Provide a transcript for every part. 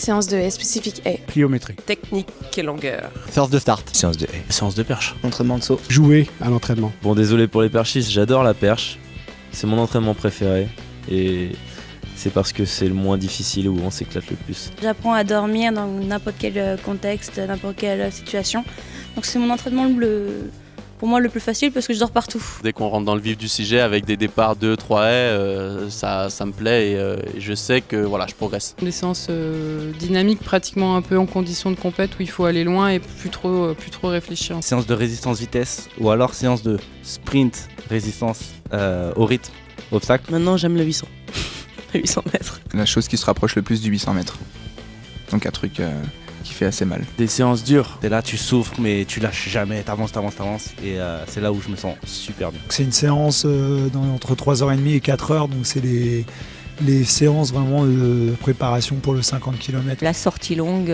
Séance de haie spécifique haie. Pliométrie. Technique et longueur. Séance de start. Séance de haie. Séance de perche. Entraînement de saut. Jouer à l'entraînement. Bon, désolé pour les perchistes, j'adore la perche. C'est mon entraînement préféré. Et c'est parce que c'est le moins difficile où on s'éclate le plus. J'apprends à dormir dans n'importe quel contexte, n'importe quelle situation. Donc c'est mon entraînement pour moi le plus facile parce que je dors partout. Dès qu'on rentre dans le vif du sujet avec des départs 2-3 haies, ça me plaît et je sais que voilà, je progresse. Des séances dynamiques, pratiquement un peu en condition de compète où il faut aller loin et plus trop réfléchir. Séance de résistance vitesse ou alors séance de sprint résistance au rythme, obstacle. Maintenant j'aime le 800. 800 mètres. La chose qui se rapproche le plus du 800 mètres. Donc un truc qui fait assez mal. Des séances dures. T'es là, tu souffres mais tu lâches jamais, t'avances. Et c'est là où je me sens super bien. C'est une séance entre 3h30 et 4h, donc c'est les séances vraiment de préparation pour le 50 km. La sortie longue,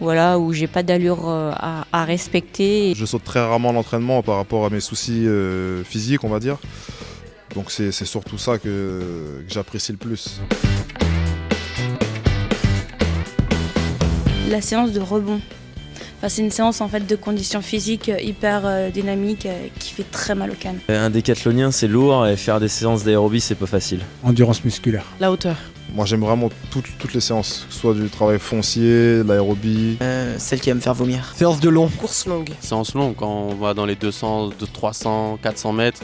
où j'ai pas d'allure à respecter. Je saute très rarement l'entraînement par rapport à mes soucis physiques, on va dire. Donc c'est surtout ça que j'apprécie le plus. La séance de rebond. C'est une séance en fait de conditions physiques hyper dynamiques qui fait très mal au canne. Un décathlonien, c'est lourd et faire des séances d'aérobie, c'est pas facile. Endurance musculaire. La hauteur. Moi j'aime vraiment toutes les séances, que ce soit du travail foncier, de l'aérobie. Celle qui va me faire vomir. Séance de long. Course longue. Séance longue, quand on va dans les 200, 300, 400 mètres.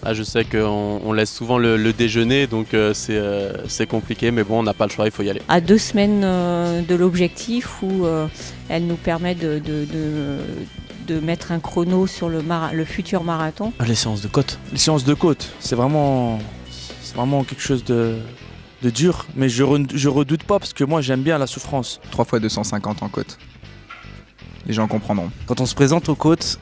Là, je sais qu'on laisse souvent le déjeuner, donc c'est compliqué, mais bon, on n'a pas le choix, il faut y aller. À 2 semaines de l'objectif où elle nous permet de mettre un chrono sur le futur marathon. Les séances de côte. Les séances de côte, c'est vraiment quelque chose de dur, mais je redoute pas parce que moi j'aime bien la souffrance. 3 fois 250 en côte. Les gens comprendront. Quand on se présente aux côtes,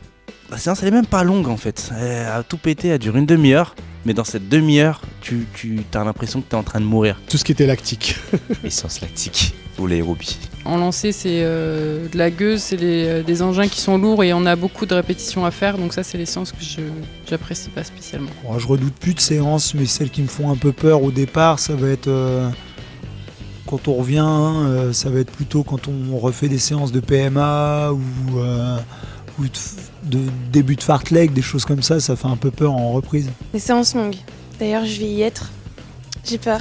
la séance elle est même pas longue en fait. À tout péter, elle dure une demi-heure. Mais dans cette demi-heure, tu as l'impression que tu es en train de mourir. Tout ce qui était lactique. Les séances lactiques ou l'aérobie. En lancer, c'est de la gueuse, c'est des engins qui sont lourds et on a beaucoup de répétitions à faire. Donc ça, c'est les séances que j'apprécie pas spécialement. Bon, je redoute plus de séances, mais celles qui me font un peu peur au départ, ça va être quand on revient, ça va être plutôt quand on refait des séances de PMA ou de début de fartlek, des choses comme ça fait un peu peur en reprise. Les séances longues. D'ailleurs, je vais y être. J'ai peur.